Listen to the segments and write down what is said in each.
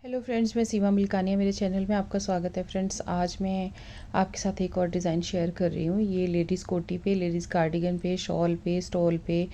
Hello friends, मैं सीमा मिल्कानिया, मेरे channel में आपका स्वागत है। फ्रेंड्स, आज मैं आपके साथ एक और डिज़ाइन शेयर कर रही हूँ। ये लेडीज़ कोटी पे, लेडीज़ कार्डिगन पे, शॉल पे, स्टॉल पे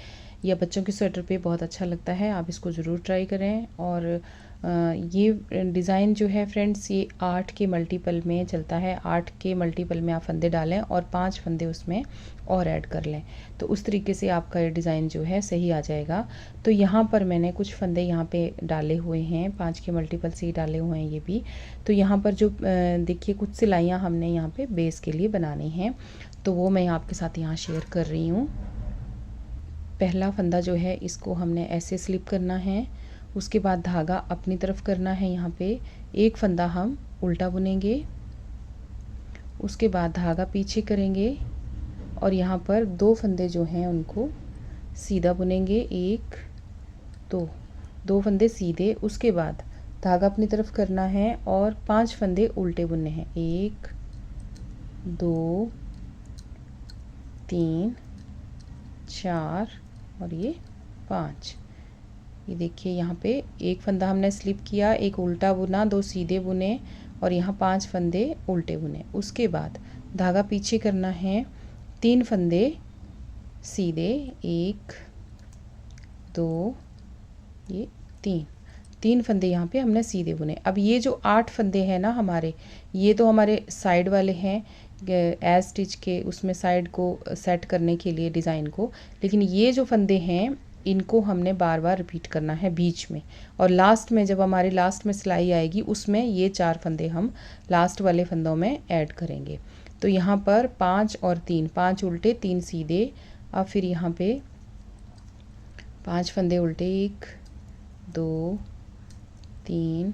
या बच्चों के स्वेटर पे बहुत अच्छा लगता है। आप इसको ज़रूर ट्राई करें। और ये डिज़ाइन जो है फ्रेंड्स, ये 8 के मल्टीपल में चलता है। 8 के मल्टीपल में आप फंदे डालें और 5 फंदे उसमें और ऐड कर लें, तो उस तरीके से आपका ये डिज़ाइन जो है सही आ जाएगा। तो यहाँ पर मैंने कुछ फंदे यहाँ पे डाले हुए हैं, 5 के मल्टीपल से ही डाले हुए हैं ये भी। तो यहाँ पर जो देखिए कुछ सिलाइयाँ हमने यहाँ पे बेस के लिए बनानी हैं, तो वो मैं आपके साथ यहाँ शेयर कर रही हूँ। पहला फंदा जो है इसको हमने ऐसे स्लिप करना है, उसके बाद धागा अपनी तरफ करना है। यहाँ पे एक फंदा हम उल्टा बुनेंगे, उसके बाद धागा पीछे करेंगे और यहाँ पर 2 फंदे जो हैं उनको सीधा बुनेंगे। 1 2 फंदे सीधे, उसके बाद धागा अपनी तरफ करना है और 5 फंदे उल्टे बुनने हैं। 1 2 3 4 और ये 5। ये देखिए यहाँ पे एक फंदा हमने स्लिप किया, एक उल्टा बुना, 2 सीधे बुने और यहाँ 5 फंदे उल्टे बुने। उसके बाद धागा पीछे करना है, 3 फंदे सीधे, 1 2 ये 3 फंदे यहाँ पे हमने सीधे बुने। अब ये जो 8 फंदे हैं ना हमारे, ये तो हमारे साइड वाले हैं एज स्टिच के, उसमें साइड को सेट करने के लिए डिज़ाइन को। लेकिन ये जो फंदे हैं इनको हमने बार बार रिपीट करना है बीच में, और लास्ट में जब हमारी लास्ट में सिलाई आएगी उसमें ये 4 फंदे हम लास्ट वाले फंदों में ऐड करेंगे। तो यहाँ पर 5 और 3, 5 उल्टे 3 सीधे। अब फिर यहाँ पे 5 फंदे उल्टे, 1 2 3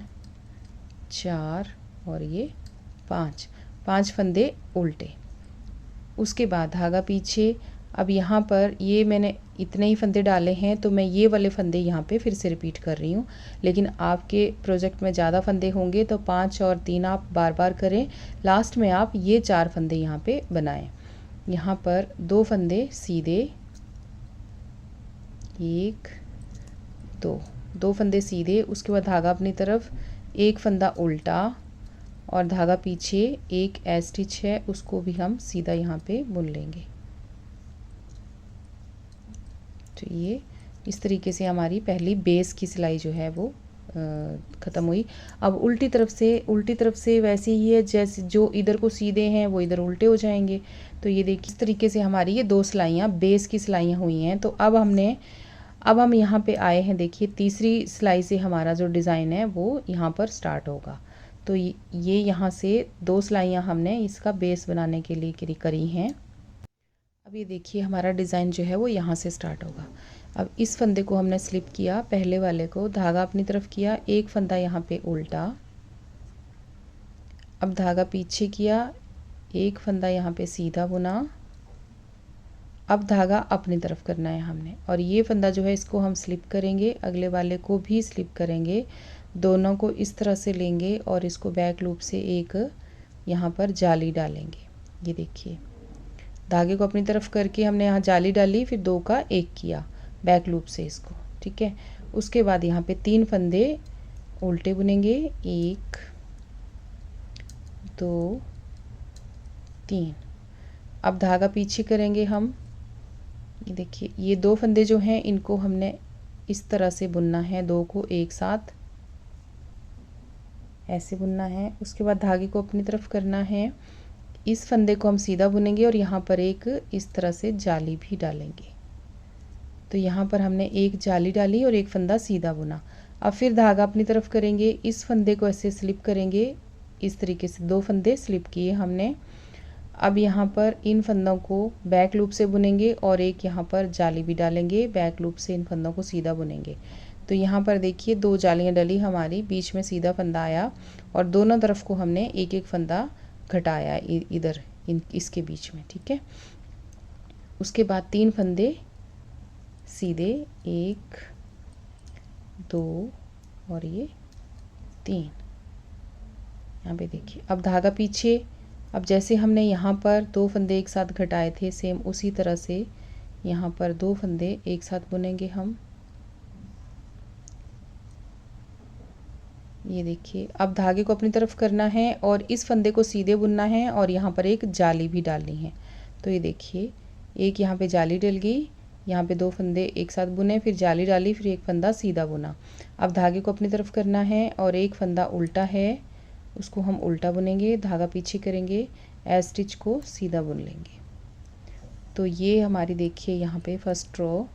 4 और ये 5 फंदे उल्टे। उसके बाद धागा पीछे। अब यहाँ पर ये मैंने इतने ही फंदे डाले हैं, तो मैं ये वाले फंदे यहाँ पे फिर से रिपीट कर रही हूँ। लेकिन आपके प्रोजेक्ट में ज़्यादा फंदे होंगे तो 5 और 3 आप बार बार करें। लास्ट में आप ये 4 फंदे यहाँ पे बनाएं। यहाँ पर 2 फंदे सीधे, 1 2 फंदे सीधे, उसके बाद धागा अपनी तरफ, एक फंदा उल्टा और धागा पीछे, एक एज स्टिच है उसको भी हम सीधा यहाँ पे बुन लेंगे। तो ये इस तरीके से हमारी पहली बेस की सिलाई जो है वो ख़त्म हुई। अब उल्टी तरफ से वैसे ही है, जैसे जो इधर को सीधे हैं वो इधर उल्टे हो जाएंगे। तो ये देखिए इस तरीके से हमारी ये 2 सिलाइयाँ बेस की सिलाइयाँ हुई हैं। तो अब हम यहाँ पे आए हैं, देखिए तीसरी सिलाई से हमारा जो डिज़ाइन है वो यहाँ पर स्टार्ट होगा। तो ये यहाँ से 2 सिलाइयाँ हमने इसका बेस बनाने के लिए करी हैं। अब ये देखिए हमारा डिज़ाइन जो है वो यहाँ से स्टार्ट होगा। अब इस फंदे को हमने स्लिप किया, पहले वाले को, धागा अपनी तरफ किया, एक फंदा यहाँ पे उल्टा, अब धागा पीछे किया, एक फंदा यहाँ पे सीधा बुना, अब धागा अपनी तरफ करना है हमने, और ये फंदा जो है इसको हम स्लिप करेंगे, अगले वाले को भी स्लिप करेंगे, दोनों को इस तरह से लेंगे और इसको बैक लूप से एक यहाँ पर जाली डालेंगे। ये देखिए धागे को अपनी तरफ करके हमने यहाँ जाली डाली, फिर 2 का 1 किया बैक लूप से इसको, ठीक है। उसके बाद यहाँ पे 3 फंदे उल्टे बुनेंगे, 1 2 3। अब धागा पीछे करेंगे हम। ये देखिए ये 2 फंदे जो हैं इनको हमने इस तरह से बुनना है, 2 को एक साथ ऐसे बुनना है। उसके बाद धागे को अपनी तरफ करना है, इस फंदे को हम सीधा बुनेंगे और यहाँ पर एक इस तरह से जाली भी डालेंगे। तो यहाँ पर हमने एक जाली डाली और एक फंदा सीधा बुना। अब फिर धागा अपनी तरफ करेंगे, इस फंदे को ऐसे स्लिप करेंगे, इस तरीके से 2 फंदे स्लिप किए हमने। अब यहाँ पर इन फंदों को बैक लूप से बुनेंगे और एक यहाँ पर जाली भी डालेंगे, बैक लूप से इन फंदों को सीधा बुनेंगे। तो यहाँ पर देखिए 2 जालियाँ डली हमारी, बीच में सीधा फंदा आया और दोनों तरफ को हमने एक एक फंदा घटाया इधर इसके बीच में, ठीक है। उसके बाद 3 फंदे सीधे, 1 2 और ये 3। यहाँ पे देखिए अब धागा पीछे। अब जैसे हमने यहाँ पर 2 फंदे एक साथ घटाए थे, सेम उसी तरह से यहाँ पर 2 फंदे एक साथ बुनेंगे हम। ये देखिए, अब धागे को अपनी तरफ करना है और इस फंदे को सीधे बुनना है और यहाँ पर एक जाली भी डालनी है। तो ये देखिए, एक यहाँ पे जाली डल गई, यहाँ पे 2 फंदे एक साथ बुने, फिर जाली डाली, फिर एक फंदा सीधा बुना। अब धागे को अपनी तरफ करना है और एक फंदा उल्टा है, उसको हम उल्टा बुनेंगे, धागा पीछे करेंगे, एज स्टिच को सीधा बुन लेंगे। तो ये हमारी देखिए यहाँ पे फर्स्ट रो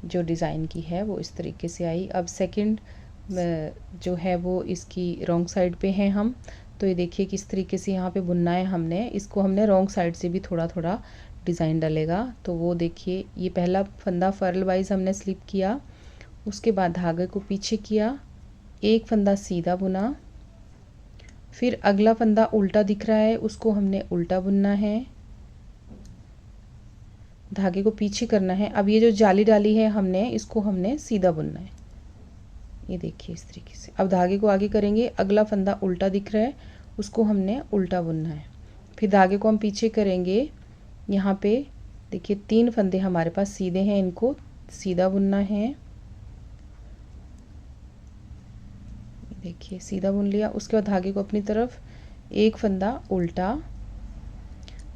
जो डिज़ाइन की है वो इस तरीके से आई। अब सेकंड जो है वो इसकी रॉन्ग साइड पे है हम। तो ये देखिए किस तरीके से यहाँ पे बुनना है हमने, इसको हमने रॉन्ग साइड से भी थोड़ा थोड़ा डिज़ाइन डलेगा। तो वो देखिए, ये पहला फंदा फर्ल वाइज हमने स्लिप किया, उसके बाद धागे को पीछे किया, एक फंदा सीधा बुना, फिर अगला फंदा उल्टा दिख रहा है उसको हमने उल्टा बुनना है, धागे को पीछे करना है। अब ये जो जाली डाली है हमने, इसको हमने सीधा बुनना है। ये देखिए इस तरीके से। अब धागे को आगे करेंगे, अगला फंदा उल्टा दिख रहा है उसको हमने उल्टा बुनना है, फिर धागे को हम पीछे करेंगे। यहाँ पे देखिए 3 फंदे हमारे पास सीधे हैं, इनको सीधा बुनना है। देखिए सीधा बुन लिया, उसके बाद धागे को अपनी तरफ, एक फंदा उल्टा,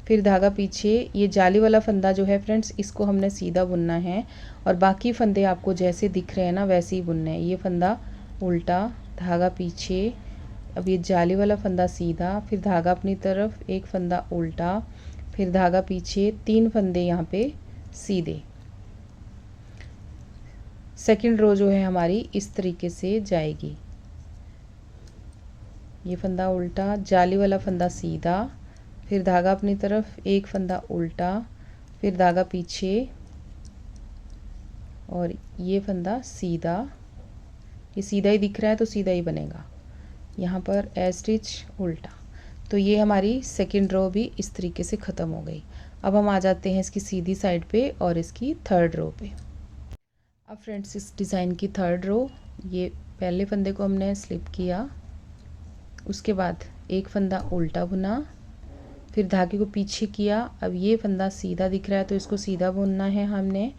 फिर धागा पीछे। ये जाली वाला फंदा जो है फ्रेंड्स, इसको हमने सीधा बुनना है और बाकी फंदे आपको जैसे दिख रहे हैं ना वैसे ही बुनने हैं। ये फंदा उल्टा, धागा पीछे, अब ये जाली वाला फंदा सीधा, फिर धागा अपनी तरफ, एक फंदा उल्टा, फिर धागा पीछे, 3 फंदे यहाँ पे सीधे। सेकंड रो जो है हमारी इस तरीके से जाएगी। ये फंदा उल्टा, जाली वाला फंदा सीधा, फिर धागा अपनी तरफ, एक फंदा उल्टा, फिर धागा पीछे और ये फंदा सीधा। ये सीधा ही दिख रहा है तो सीधा ही बनेगा। यहाँ पर एज स्टिच उल्टा। तो ये हमारी सेकंड रो भी इस तरीके से ख़त्म हो गई। अब हम आ जाते हैं इसकी सीधी साइड पे और इसकी थर्ड रो पे। अब फ्रेंड्स इस डिज़ाइन की थर्ड रो, ये पहले फंदे को हमने स्लिप किया, उसके बाद एक फंदा उल्टा बुना, फिर धागे को पीछे किया। अब ये फंदा सीधा दिख रहा है तो इसको सीधा बुनना है हमने।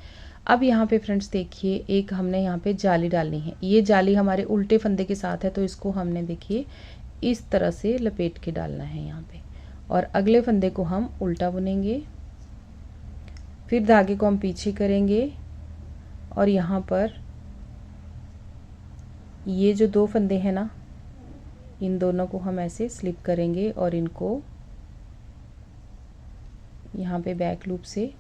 अब यहाँ पे फ्रेंड्स देखिए, एक हमने यहाँ पे जाली डालनी है। ये जाली हमारे उल्टे फंदे के साथ है तो इसको हमने देखिए इस तरह से लपेट के डालना है यहाँ पे, और अगले फंदे को हम उल्टा बुनेंगे, फिर धागे को हम पीछे करेंगे और यहाँ पर ये जो 2 फंदे हैं ना, इन दोनों को हम ऐसे स्लिप करेंगे और इनको यहाँ पे बैक लूप से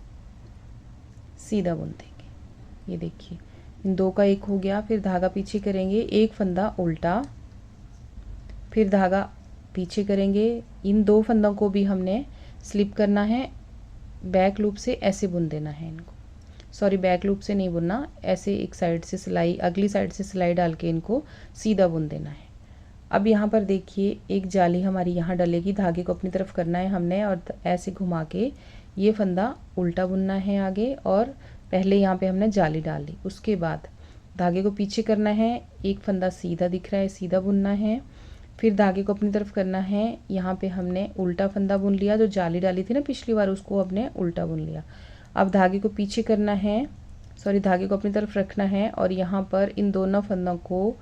सीधा बुन देंगे। ये देखिए इन 2 का एक हो गया, फिर धागा पीछे करेंगे, एक फंदा उल्टा, फिर धागा पीछे करेंगे। इन 2 फंदों को भी हमने स्लिप करना है, बैक लूप से ऐसे बुन देना है इनको। सॉरी, बैक लूप से नहीं बुनना, ऐसे एक साइड से सिलाई, अगली साइड से सिलाई डाल के इनको सीधा बुन देना है। अब यहाँ पर देखिए एक जाली हमारी यहाँ डलेगी, धागे को अपनी तरफ करना है हमने और ऐसे घुमा के ये फंदा उल्टा बुनना है आगे, और पहले यहाँ पे हमने जाली डाल ली। उसके बाद धागे को पीछे करना है, एक फंदा सीधा दिख रहा है सीधा बुनना है, फिर धागे को अपनी तरफ करना है। यहाँ पे हमने उल्टा फंदा बुन लिया, जो जाली डाली थी ना पिछली बार उसको हमने उल्टा बुन लिया। अब धागे को पीछे करना है, सॉरी धागे को अपनी तरफ रखना है और यहाँ पर इन दोनों फंदों को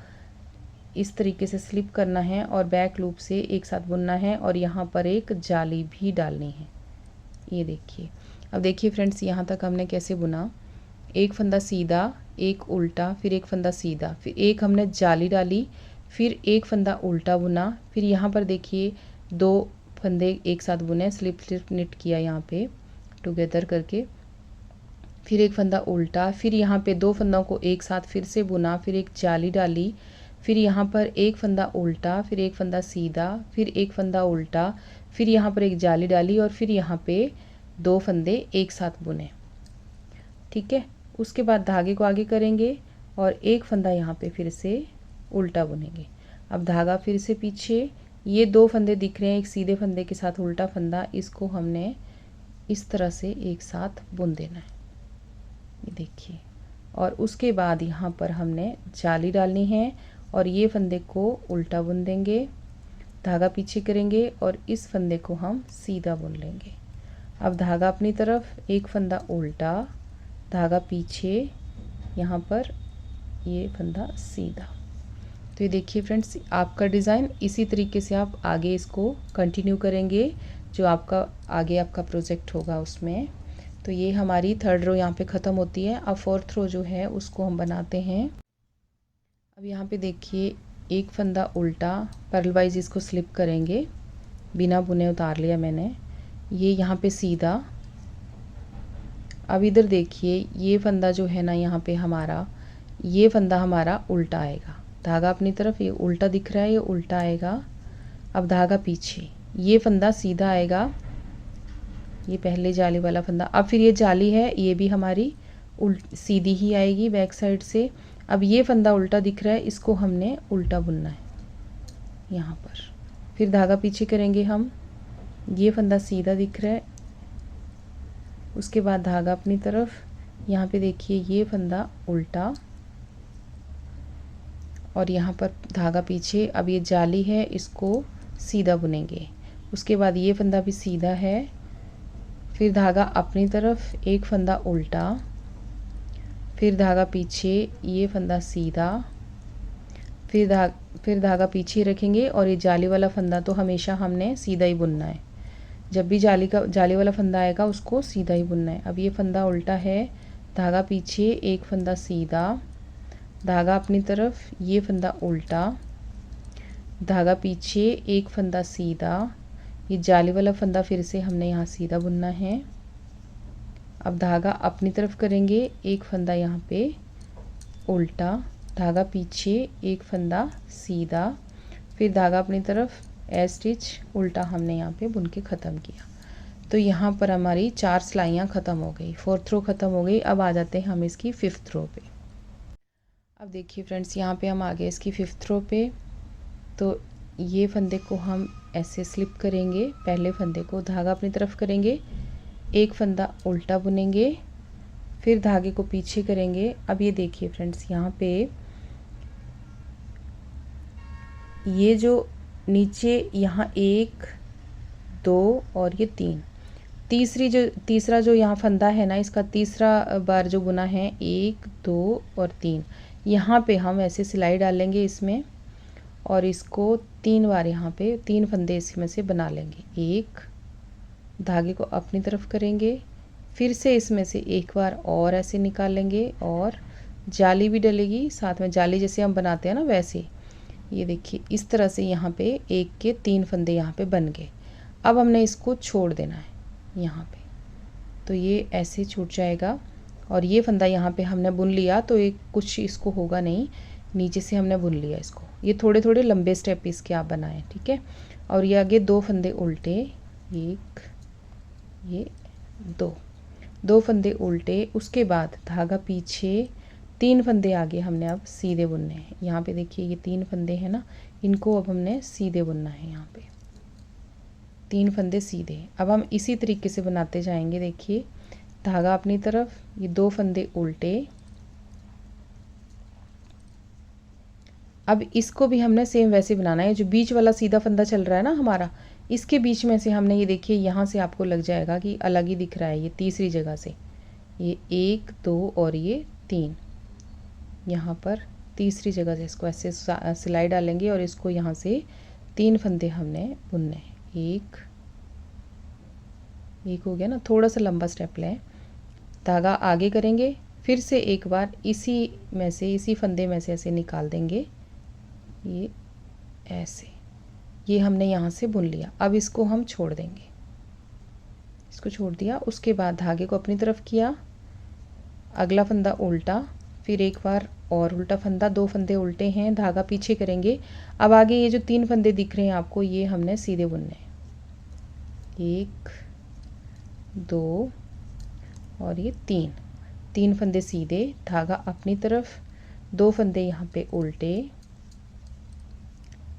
इस तरीके से स्लिप करना है और बैक लूप से एक साथ बुनना है और यहाँ पर एक जाली भी डालनी है। ये देखिए, अब देखिए फ्रेंड्स यहाँ तक हमने कैसे बुना, एक फंदा सीधा, एक उल्टा, फिर एक फंदा सीधा, फिर एक हमने जाली डाली, फिर एक फंदा उल्टा बुना, फिर यहाँ पर देखिए 2 फंदे एक साथ बुने, स्लिप स्लिप निट किया यहाँ पे टुगेदर करके, फिर एक फंदा उल्टा, फिर यहाँ पे 2 फंदों को एक साथ फिर से बुना, फिर एक जाली डाली, फिर यहाँ पर एक फंदा उल्टा, फिर एक फंदा सीधा, फिर एक फंदा उल्टा, फिर यहाँ पर एक जाली डाली और फिर यहाँ पे 2 फंदे एक साथ बुने। ठीक है, उसके बाद धागे को आगे करेंगे और एक फंदा यहाँ पे फिर से उल्टा बुनेंगे। अब धागा फिर से पीछे, ये 2 फंदे दिख रहे हैं एक सीधे फंदे के साथ उल्टा फंदा, इसको हमने इस तरह से एक साथ बुन देना है। ये देखिए, और उसके बाद यहाँ पर हमने जाली डालनी है और ये फंदे को उल्टा बुन देंगे, धागा पीछे करेंगे और इस फंदे को हम सीधा बुन लेंगे। अब धागा अपनी तरफ, एक फंदा उल्टा, धागा पीछे, यहाँ पर ये फंदा सीधा। तो ये देखिए फ्रेंड्स, आपका डिज़ाइन इसी तरीके से आप आगे इसको कंटिन्यू करेंगे, जो आपका आगे आपका प्रोजेक्ट होगा उसमें। तो ये हमारी 3rd रो यहाँ पे ख़त्म होती है। अब 4th रो जो है उसको हम बनाते हैं। अब यहाँ पे देखिए, एक फंदा उल्टा पर्ल वाइज इसको स्लिप करेंगे, बिना बुने उतार लिया मैंने। ये यहाँ पे सीधा। अब इधर देखिए, ये फंदा जो है ना यहाँ पे हमारा, ये फंदा हमारा उल्टा आएगा। धागा अपनी तरफ, ये उल्टा दिख रहा है, ये उल्टा आएगा। अब धागा पीछे, ये फंदा सीधा आएगा, ये पहले जाली वाला फंदा। अब फिर ये जाली है, ये भी हमारी सीधी ही आएगी बैक साइड से। अब ये फंदा उल्टा दिख रहा है, इसको हमने उल्टा बुनना है यहाँ पर। फिर धागा पीछे करेंगे हम, ये फंदा सीधा दिख रहा है, उसके बाद धागा अपनी तरफ। यहाँ पे देखिए, ये फंदा उल्टा और यहाँ पर धागा पीछे। अब ये जाली है, इसको सीधा बुनेंगे। उसके बाद ये फंदा भी सीधा है, फिर धागा अपनी तरफ, एक फंदा उल्टा, फिर धागा पीछे, ये फंदा सीधा, फिर धागा पीछे रखेंगे। और ये जाली वाला फंदा तो हमेशा हमने सीधा ही बुनना है, जब भी जाली वाला फंदा आएगा उसको सीधा ही बुनना है। अब ये फंदा उल्टा है, धागा पीछे, एक फंदा सीधा, धागा अपनी तरफ, ये फंदा उल्टा, धागा पीछे, एक फंदा सीधा, ये जाली वाला फंदा फिर से हमने यहाँ सीधा बुनना है। अब धागा अपनी तरफ करेंगे, एक फंदा यहाँ पे उल्टा, धागा पीछे, एक फंदा सीधा, फिर धागा अपनी तरफ, स्टिच उल्टा हमने यहाँ पे बुन के ख़त्म किया। तो यहाँ पर हमारी 4 सिलाइयाँ ख़त्म हो गई, 4th रो ख़त्म हो गई। अब आ जाते हैं हम इसकी 5th रो पे। अब देखिए फ्रेंड्स, यहाँ पे हम आ गए इसकी 5th रो पे। तो ये फंदे को हम ऐसे स्लिप करेंगे, पहले फंदे को धागा अपनी तरफ करेंगे, एक फंदा उल्टा बुनेंगे, फिर धागे को पीछे करेंगे। अब ये देखिए फ्रेंड्स, यहाँ पे ये जो नीचे यहाँ 1 2 और ये 3, तीसरा जो यहाँ फंदा है ना, इसका तीसरा बार जो बुना है 1 2 और 3, यहाँ पे हम ऐसे सिलाई डालेंगे इसमें और इसको 3 बार यहाँ पे 3 फंदे इसमें से बना लेंगे। एक, धागे को अपनी तरफ करेंगे, फिर से इसमें से एक बार और ऐसे निकालेंगे और जाली भी डलेगी साथ में, जाली जैसे हम बनाते हैं ना वैसे। ये देखिए, इस तरह से यहाँ पे 1 के 3 फंदे यहाँ पे बन गए। अब हमने इसको छोड़ देना है यहाँ पे, तो ये ऐसे छूट जाएगा। और ये फंदा यहाँ पे हमने बुन लिया, तो एक कुछ इसको होगा नहीं, नीचे से हमने बुन लिया इसको। ये थोड़े थोड़े लंबे स्टेप इसके आप बनाएं, ठीक है। और ये आगे 2 फंदे उल्टे, एक, ये 2 फंदे उल्टे, उसके बाद धागा पीछे, 3 फंदे आगे हमने अब सीधे बुनने हैं। यहाँ पे देखिए, ये 3 फंदे हैं ना, इनको अब हमने सीधे बुनना है। यहाँ पे 3 फंदे सीधे। अब हम इसी तरीके से बनाते जाएंगे। देखिए, धागा अपनी तरफ, ये 2 फंदे उल्टे। अब इसको भी हमने सेम वैसे बनाना है। जो बीच वाला सीधा फंदा चल रहा है ना हमारा, इसके बीच में से हमने, ये देखिए यहाँ से आपको लग जाएगा कि अलग ही दिख रहा है, ये तीसरी जगह से, ये 1 2 और ये 3, यहाँ पर तीसरी जगह से इसको ऐसे सिलाई डालेंगे और इसको यहाँ से 3 फंदे हमने बुनने हैं। एक हो गया ना, थोड़ा सा लंबा स्टेप लें, धागा आगे करेंगे, फिर से एक बार इसी फंदे में से ऐसे निकाल देंगे, ये ऐसे, ये हमने यहाँ से बुन लिया। अब इसको हम छोड़ देंगे, इसको छोड़ दिया। उसके बाद धागे को अपनी तरफ किया, अगला फंदा उल्टा, फिर एक बार और उल्टा फंदा, 2 फंदे उल्टे हैं, धागा पीछे करेंगे। अब आगे ये जो 3 फंदे दिख रहे हैं आपको, ये हमने सीधे बुनने हैं, 1 2 और ये 3 फंदे सीधे, धागा अपनी तरफ, 2 फंदे यहाँ पे उल्टे।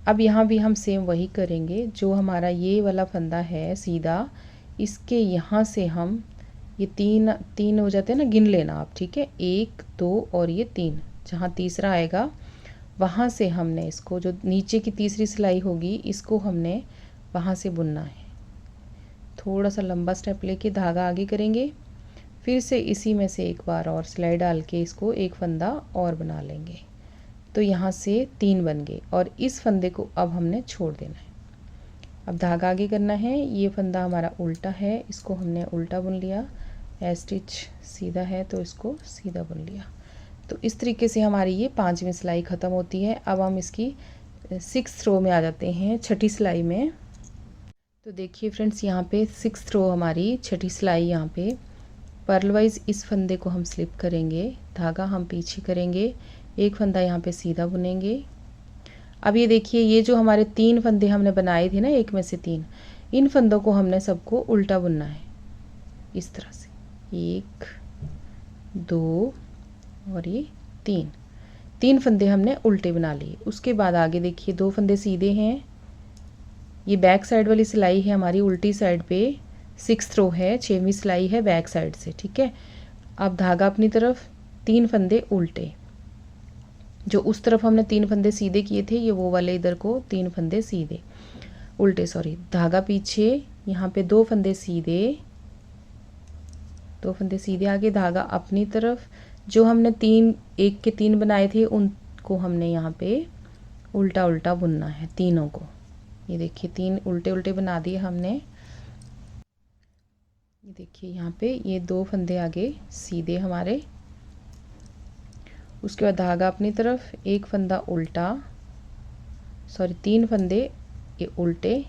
अब यहाँ भी हम सेम वही करेंगे, जो हमारा ये वाला फंदा है सीधा, इसके यहाँ से हम ये 3 हो जाते हैं ना, गिन लेना आप, ठीक है। 1 2 और ये 3, जहाँ तीसरा आएगा वहाँ से हमने इसको, जो नीचे की तीसरी सिलाई होगी, इसको हमने वहाँ से बुनना है। थोड़ा सा लंबा स्टेप लेके धागा आगे करेंगे, फिर से इसी में से एक बार और सिलाई डाल के इसको एक फंदा और बना लेंगे। तो यहाँ से 3 बन गए और इस फंदे को अब हमने छोड़ देना है। अब धागा आगे करना है। ये फंदा हमारा उल्टा है, इसको हमने उल्टा बुन लिया। ए स्टिच सीधा है तो इसको सीधा बुन लिया। तो इस तरीके से हमारी ये 5वीं सिलाई ख़त्म होती है। अब हम इसकी 6th रो में आ जाते हैं, छठी सिलाई में। तो देखिए फ्रेंड्स, यहाँ पे 6th रो हमारी छठी सिलाई। यहाँ पे पर्ल वाइज इस फंदे को हम स्लिप करेंगे, धागा हम पीछे करेंगे, एक फंदा यहाँ पे सीधा बुनेंगे। अब ये देखिए, ये जो हमारे 3 फंदे हमने बनाए थे ना, एक में से 3, इन फंदों को हमने सबको उल्टा बुनना है इस तरह से। 1 2 और ये 3 फंदे हमने उल्टे बना लिए। उसके बाद आगे देखिए 2 फंदे सीधे हैं। ये बैक साइड वाली सिलाई है हमारी, उल्टी साइड पे 6th रो है, 6वीं सिलाई है बैक साइड से, ठीक है। अब धागा अपनी तरफ, 3 फंदे उल्टे, जो उस तरफ हमने 3 फंदे सीधे किए थे, ये वो वाले इधर को 3 फंदे सीधे उल्टे, सॉरी, धागा पीछे, यहाँ पे 2 फंदे सीधे, 2 फंदे सीधे आगे, धागा अपनी तरफ। जो हमने 1 के 3 बनाए थे उनको हमने यहाँ पे उल्टा उल्टा बुनना है, तीनों को। ये देखिए 3 उल्टे उल्टे बना दिए हमने। ये देखिए यहाँ पे ये 2 फंदे आगे सीधे हमारे। उसके बाद धागा अपनी तरफ, एक फंदा उल्टा, सॉरी 3 फंदे ये उल्टे,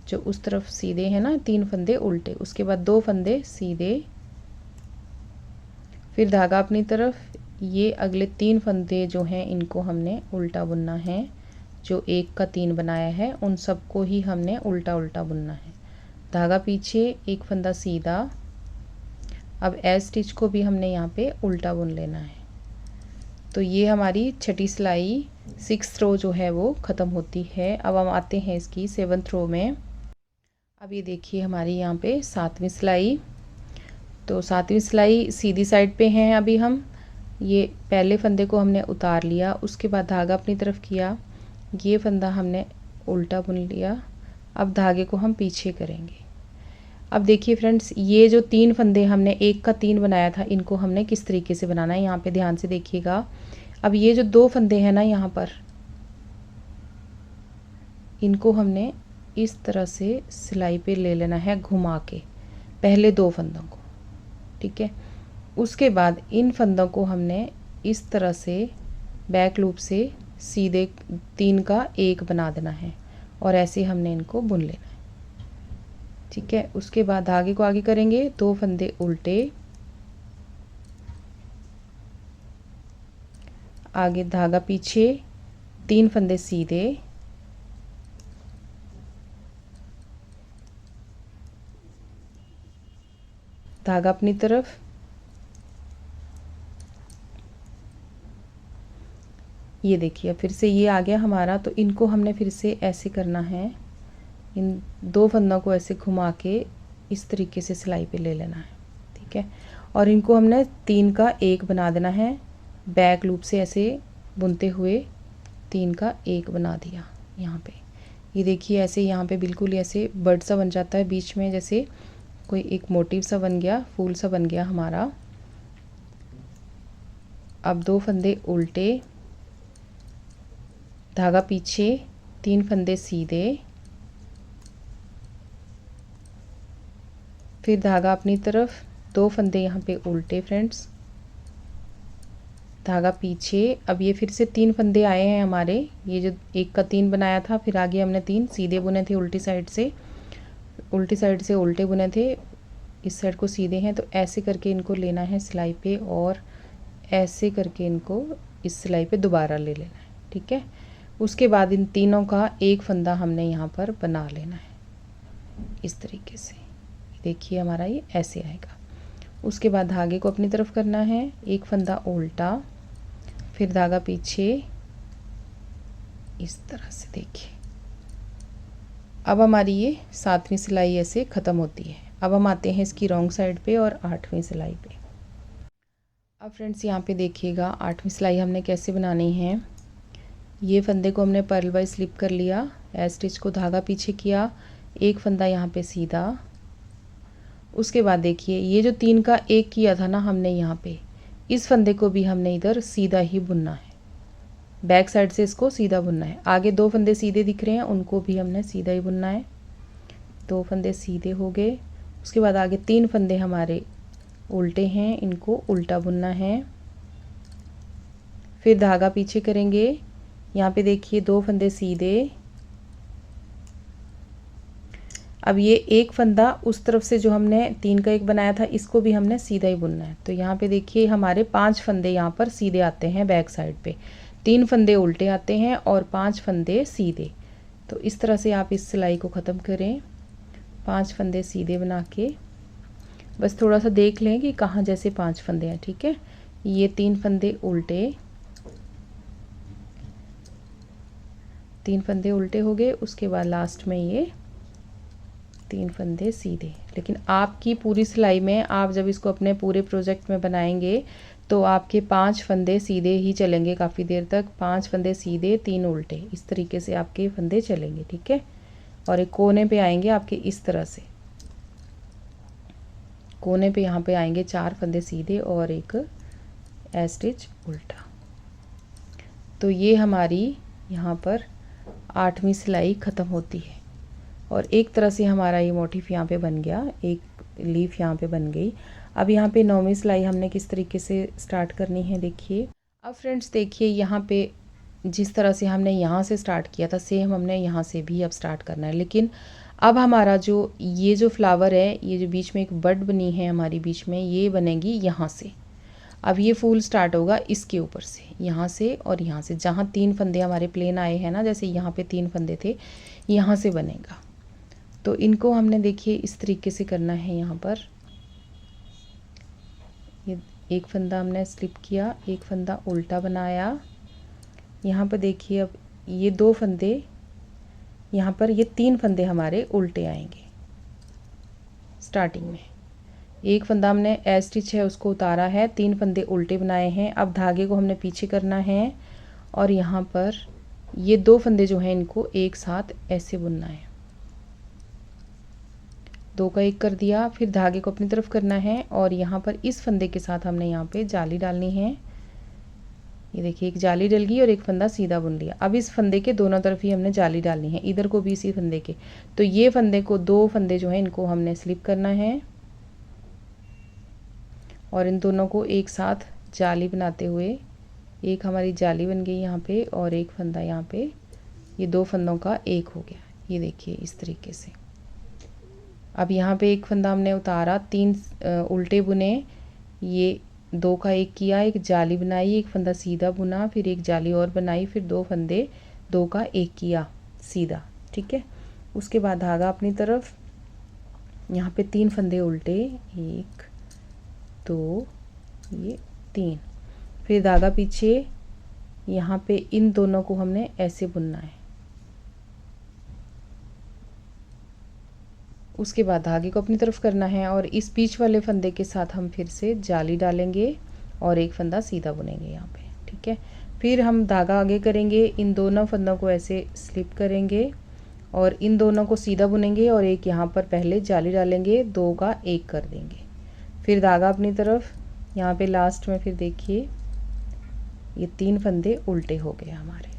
जो उस तरफ सीधे हैं ना, 3 फंदे उल्टे। उसके बाद 2 फंदे सीधे, फिर धागा अपनी तरफ। ये अगले 3 फंदे जो हैं इनको हमने उल्टा बुनना है। जो 1 का 3 बनाया है उन सबको ही हमने उल्टा उल्टा बुनना है। धागा पीछे, एक फंदा सीधा। अब ए स्टिच को भी हमने यहाँ पे उल्टा बुन लेना है। तो ये हमारी छठी सिलाई 6th रो जो है वो ख़त्म होती है। अब हम आते हैं इसकी 7th रो में। अब ये देखिए हमारी यहाँ पे 7वीं सिलाई। तो 7वीं सिलाई सीधी साइड पे हैं अभी हम। ये पहले फंदे को हमने उतार लिया, उसके बाद धागा अपनी तरफ किया, ये फंदा हमने उल्टा बुन लिया। अब धागे को हम पीछे करेंगे। अब देखिए फ्रेंड्स, ये जो 3 फंदे हमने 1 का 3 बनाया था, इनको हमने किस तरीके से बनाना है, यहाँ पे ध्यान से देखिएगा। अब ये जो 2 फंदे हैं ना यहाँ पर, इनको हमने इस तरह से सिलाई पे ले लेना है घुमा के, पहले 2 फंदों को, ठीक है। उसके बाद इन फंदों को हमने इस तरह से बैक लूप से सीधे 3 का 1 बना देना है और ऐसे हमने इनको बुन लेना है, ठीक है। उसके बाद धागे को आगे करेंगे, 2 फंदे उल्टे, आगे धागा पीछे, 3 फंदे सीधे, धागा अपनी तरफ, ये देखिए फिर से ये आ गया हमारा। तो इनको हमने फिर से ऐसे करना है, इन 2 फंदों को ऐसे घुमा के इस तरीके से सिलाई पे ले लेना है, ठीक है। और इनको हमने 3 का 1 बना देना है, बैक लूप से ऐसे बुनते हुए 3 का 1 बना दिया यहाँ पे। ये देखिए ऐसे यहाँ पे बिल्कुल ऐसे बर्ड सा बन जाता है बीच में, जैसे कोई एक मोटिव सा बन गया, फूल सा बन गया हमारा। अब 2 फंदे उल्टे, धागा पीछे, 3 फंदे सीधे, फिर धागा अपनी तरफ, 2 फंदे यहाँ पे उल्टे फ्रेंड्स, धागा पीछे। अब ये फिर से 3 फंदे आए हैं हमारे, ये जो 1 का 3 बनाया था, फिर आगे हमने 3 सीधे बुने थे, उल्टी साइड से उल्टे बुने थे, इस साइड को सीधे हैं। तो ऐसे करके इनको लेना है सिलाई पे और ऐसे करके इनको इस सिलाई पे दोबारा ले लेना है, ठीक है। उसके बाद इन तीनों का 1 फंदा हमने यहाँ पर बना लेना है इस तरीके से। देखिए हमारा ये ऐसे आएगा। उसके बाद धागे को अपनी तरफ करना है, 1 फंदा उल्टा, फिर धागा पीछे, इस तरह से। देखिए अब हमारी ये 7वीं सिलाई ऐसे ख़त्म होती है। अब हम आते हैं इसकी रॉन्ग साइड पे और 8वीं सिलाई पे। अब फ्रेंड्स यहाँ पे देखिएगा 8वीं सिलाई हमने कैसे बनानी है। ये फंदे को हमने पर्ल वाइज स्लिप कर लिया, ए स्टिच को धागा पीछे किया, 1 फंदा यहाँ पे सीधा। उसके बाद देखिए ये जो 3 का 1 किया था ना हमने यहाँ पे, इस फंदे को भी हमने इधर सीधा ही बुनना है, बैक साइड से इसको सीधा बुनना है। आगे 2 फंदे सीधे दिख रहे हैं, उनको भी हमने सीधा ही बुनना है। 2 फंदे सीधे हो गए। उसके बाद आगे 3 फंदे हमारे उल्टे हैं, इनको उल्टा बुनना है। फिर धागा पीछे करेंगे। यहाँ पे देखिए 2 फंदे सीधे। अब ये एक फंदा उस तरफ से जो हमने 3 का 1 बनाया था, इसको भी हमने सीधा ही बुनना है। तो यहाँ पे देखिए हमारे 5 फंदे यहाँ पर सीधे आते हैं बैक साइड पे, 3 फंदे उल्टे आते हैं और 5 फंदे सीधे। तो इस तरह से आप इस सिलाई को ख़त्म करें। 5 फंदे सीधे बना के बस थोड़ा सा देख लें कि कहाँ जैसे 5 फंदे हैं, ठीक है। ये 3 फंदे उल्टे, 3 फंदे उल्टे हो गए। उसके बाद लास्ट में ये 3 फंदे सीधे। लेकिन आपकी पूरी सिलाई में आप जब इसको अपने पूरे प्रोजेक्ट में बनाएंगे तो आपके 5 फंदे सीधे ही चलेंगे काफ़ी देर तक। 5 फंदे सीधे, 3 उल्टे, इस तरीके से आपके फंदे चलेंगे, ठीक है। और एक कोने पे आएंगे आपके इस तरह से, कोने पे यहाँ पे आएंगे 4 फंदे सीधे और एक स्टिच उल्टा। तो ये हमारी यहाँ पर 8वीं सिलाई ख़त्म होती है और एक तरह से हमारा ये मोटिफ यहाँ पे बन गया, एक लीफ यहाँ पे बन गई। अब यहाँ पे 9वीं सिलाई हमने किस तरीके से स्टार्ट करनी है देखिए। अब फ्रेंड्स देखिए यहाँ पे जिस तरह से हमने यहाँ से स्टार्ट किया था, सेम हमने यहाँ से भी अब स्टार्ट करना है। लेकिन अब हमारा जो ये जो फ्लावर है, ये जो बीच में एक बड बनी है हमारी बीच में, ये बनेगी यहाँ से। अब ये फूल स्टार्ट होगा इसके ऊपर से, यहाँ से और यहाँ से, जहाँ 3 फंदे हमारे प्लेन आए हैं ना, जैसे यहाँ पे 3 फंदे थे, यहाँ से बनेगा। तो इनको हमने देखिए इस तरीके से करना है। यहाँ पर ये एक फंदा हमने स्लिप किया, एक फंदा उल्टा बनाया। यहाँ पर देखिए अब ये 2 फंदे, यहाँ पर ये 3 फंदे हमारे उल्टे आएंगे स्टार्टिंग में। एक फंदा हमने एज स्टिच है उसको उतारा है, 3 फंदे उल्टे बनाए हैं। अब धागे को हमने पीछे करना है और यहाँ पर ये 2 फंदे जो हैं इनको एक साथ ऐसे बुनना है। 2 का 1 कर दिया, फिर धागे को अपनी तरफ करना है और यहाँ पर इस फंदे के साथ हमने यहाँ पे जाली डालनी है। ये देखिए एक जाली डल गई और एक फंदा सीधा बुन लिया। अब इस फंदे के दोनों तरफ ही हमने जाली डालनी है, इधर को भी इसी फंदे के। तो ये फंदे को 2 फंदे जो हैं इनको हमने स्लिप करना है और इन दोनों को एक साथ जाली बनाते हुए, एक हमारी जाली बन गई यहाँ पे और एक फंदा यहाँ पे, ये 2 फंदों का 1 हो गया। ये देखिए इस तरीके से। अब यहाँ पे एक फंदा हमने उतारा, 3 उल्टे बुने, ये 2 का 1 किया, एक जाली बनाई, एक फंदा सीधा बुना, फिर एक जाली और बनाई, फिर 2 फंदे 2 का 1 किया सीधा, ठीक है। उसके बाद धागा अपनी तरफ, यहाँ पे 3 फंदे उल्टे, 1 2 ये 3, फिर धागा पीछे। यहाँ पे इन दोनों को हमने ऐसे बुनना है। उसके बाद धागे को अपनी तरफ करना है और इस बीच वाले फंदे के साथ हम फिर से जाली डालेंगे और एक फंदा सीधा बुनेंगे यहाँ पे, ठीक है। फिर हम धागा आगे करेंगे, इन दोनों फंदों को ऐसे स्लिप करेंगे और इन दोनों को सीधा बुनेंगे और एक यहाँ पर पहले जाली डालेंगे, 2 का 1 कर देंगे। फिर धागा अपनी तरफ, यहाँ पे लास्ट में फिर देखिए ये 3 फंदे उल्टे हो गए हमारे।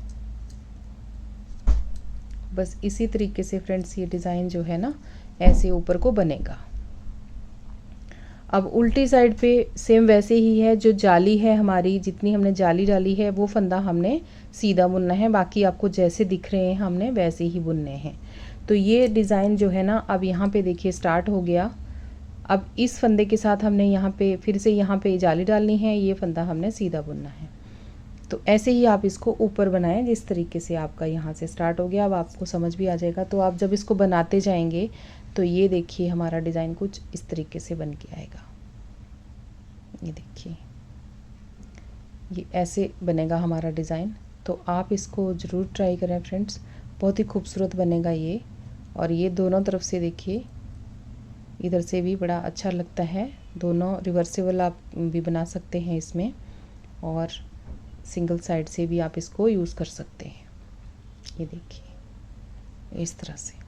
बस इसी तरीके से फ्रेंड्स ये डिज़ाइन जो है ना ऐसे ऊपर को बनेगा। अब उल्टी साइड पे सेम वैसे ही है, जो जाली है हमारी, जितनी हमने जाली डाली है वो फंदा हमने सीधा बुनना है, बाकी आपको जैसे दिख रहे हैं हमने वैसे ही बुनने हैं। तो ये डिज़ाइन जो है ना अब यहाँ पे देखिए स्टार्ट हो गया। अब इस फंदे के साथ हमने यहाँ पे फिर से यहाँ पे जाली डालनी है, ये फंदा हमने सीधा बुनना है। तो ऐसे ही आप इसको ऊपर बनाएं जिस तरीके से आपका यहाँ से स्टार्ट हो गया। अब आपको समझ भी आ जाएगा। तो आप जब इसको बनाते जाएंगे तो ये देखिए हमारा डिज़ाइन कुछ इस तरीके से बन के आएगा। ये देखिए ये ऐसे बनेगा हमारा डिज़ाइन। तो आप इसको ज़रूर ट्राई करें फ्रेंड्स, बहुत ही खूबसूरत बनेगा ये। और ये दोनों तरफ से देखिए, इधर से भी बड़ा अच्छा लगता है। दोनों रिवर्सेबल आप भी बना सकते हैं इसमें और सिंगल साइड से भी आप इसको यूज़ कर सकते हैं। ये देखिए इस तरह से।